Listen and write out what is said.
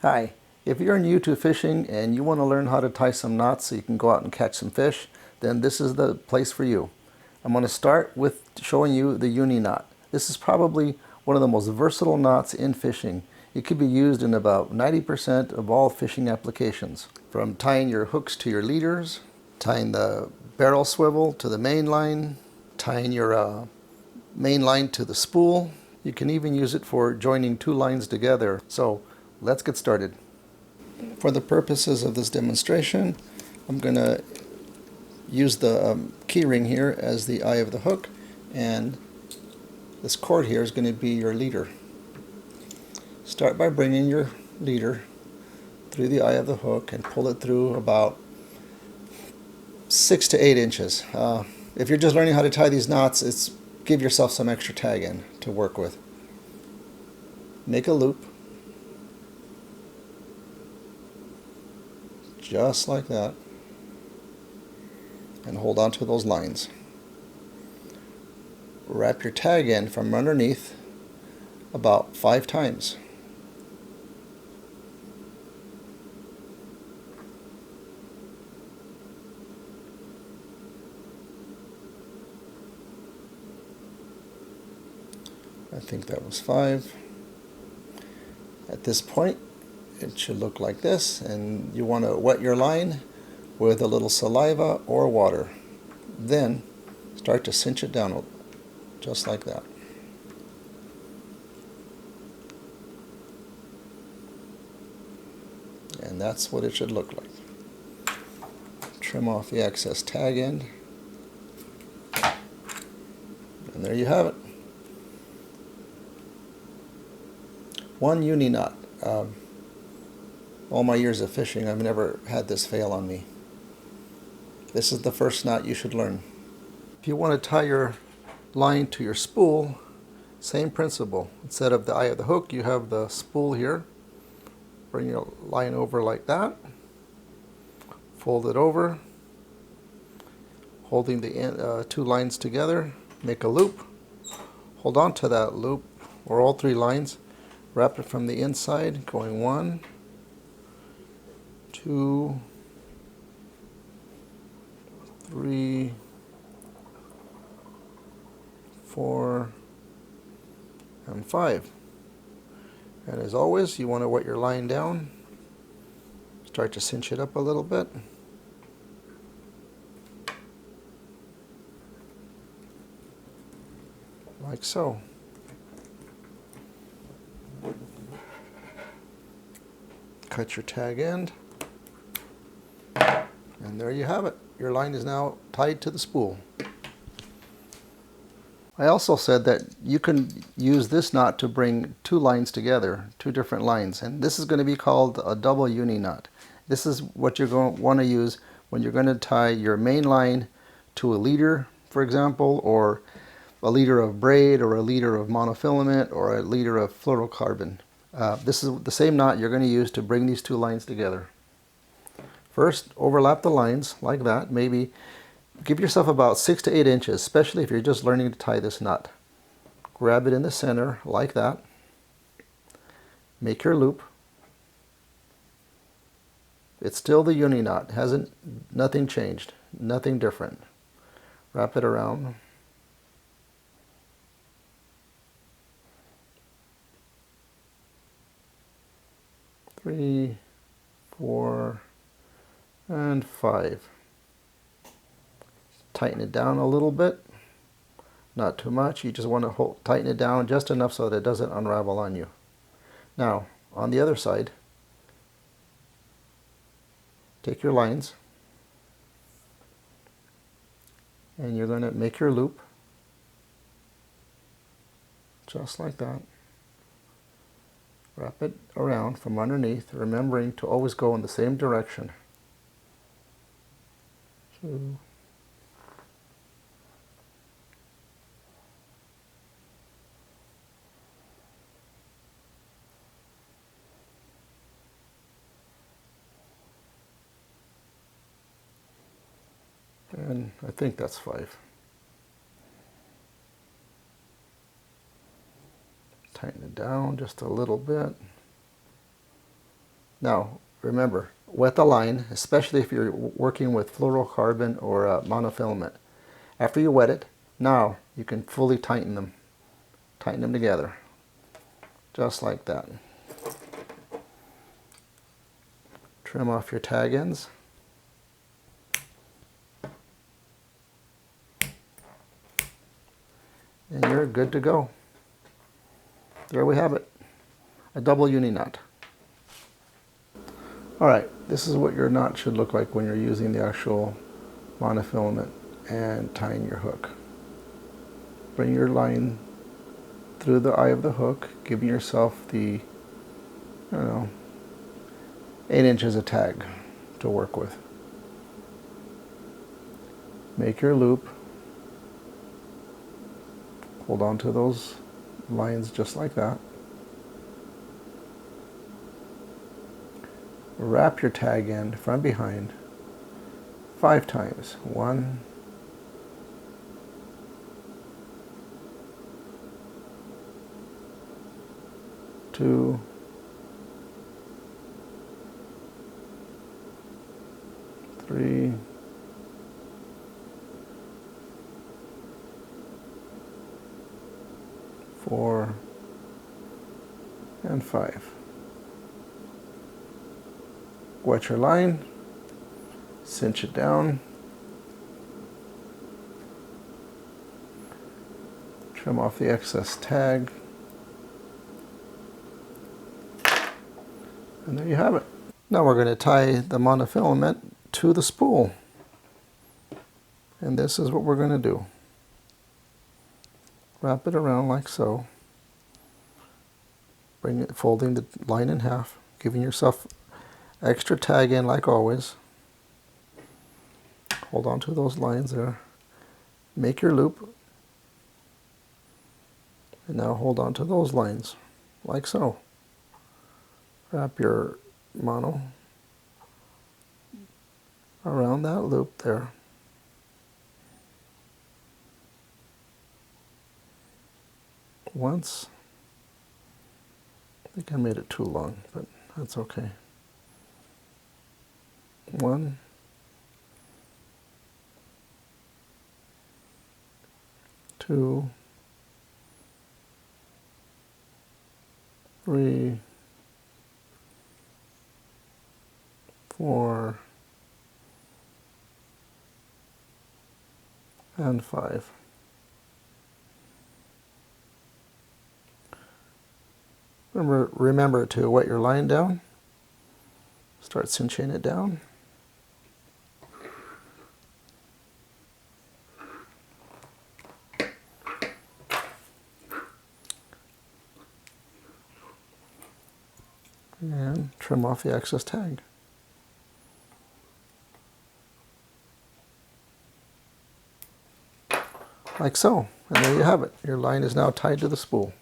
Hi, if you're new to fishing and you want to learn how to tie some knots so you can go out and catch some fish, then this is the place for you. I'm going to start with showing you the Uni Knot. This is probably one of the most versatile knots in fishing. It could be used in about 90% of all fishing applications. From tying your hooks to your leaders, tying the barrel swivel to the main line, tying your main line to the spool. You can even use it for joining two lines together. So let's get started. For the purposes of this demonstration, I'm going to use the key ring here as the eye of the hook, and this cord here is going to be your leader. Start by bringing your leader through the eye of the hook and pull it through about 6 to 8 inches. If you're just learning how to tie these knots, give yourself some extra tag in to work with. Make a loop, just like that, and hold on to those lines. Wrap your tag in from underneath about 5 times. I think that was 5. At this point, it should look like this, and you want to wet your line with a little saliva or water. Then start to cinch it down just like that. And that's what it should look like. Trim off the excess tag end, and there you have it. One Uni Knot. All my years of fishing, I've never had this fail on me. This is the first knot you should learn. If you want to tie your line to your spool, same principle. Instead of the eye of the hook, you have the spool here. Bring your line over like that. Fold it over, holding the two lines together. Make a loop. Hold on to that loop, or all 3 lines. Wrap it from the inside, going 1, 2, 3, 4, and 5. And as always, you want to wet your line down. Start to cinch it up a little bit. Like so. Cut your tag end, and there you have it. Your line is now tied to the spool. I also said that you can use this knot to bring 2 lines together, 2 different lines, and this is going to be called a double Uni knot. This is what you're going to want to use when you're going to tie your main line to a leader, for example, or a leader of braid, or a leader of monofilament, or a leader of fluorocarbon. This is the same knot you're going to use to bring these 2 lines together. First, overlap the lines like that. Maybe give yourself about 6 to 8 inches, especially if you're just learning to tie this knot. Grab it in the center like that. Make your loop. It's still the Uni knot. Nothing changed, nothing different. Wrap it around. Three, 4, and 5. Tighten it down a little bit, not too much. You just want to tighten it down just enough so that it doesn't unravel on you. Now, on the other side, take your lines, and you're going to make your loop, just like that. Wrap it around from underneath, remembering to always go in the same direction. 2, and I think that's 5. Tighten it down just a little bit. Now, remember, wet the line, especially if you're working with fluorocarbon or monofilament. After you wet it, now you can fully tighten them. Tighten them together, just like that. Trim off your tag ends. And you're good to go. There we have it, a double uni knot. Alright, this is what your knot should look like when you're using the actual monofilament and tying your hook. Bring your line through the eye of the hook, giving yourself the, 8 inches of tag to work with. Make your loop. Hold on to those lines just like that. Wrap your tag end from behind 5 times. 1, 2, 3, 4, and 5. Wet your line, cinch it down, trim off the excess tag, and there you have it. Now we're going to tie the monofilament to the spool, and this is what we're going to do. Wrap it around like so, bring it, folding the line in half, giving yourself extra tag in like always. Hold on to those lines there. Make your loop. And now hold on to those lines like so. Wrap your mono around that loop there. Once. I think I made it too long, but that's okay. 1, 2, 3, 4, and 5. Remember to wet your line down. Start cinching it down. And trim off the excess tag. Like so. And there you have it. Your line is now tied to the spool.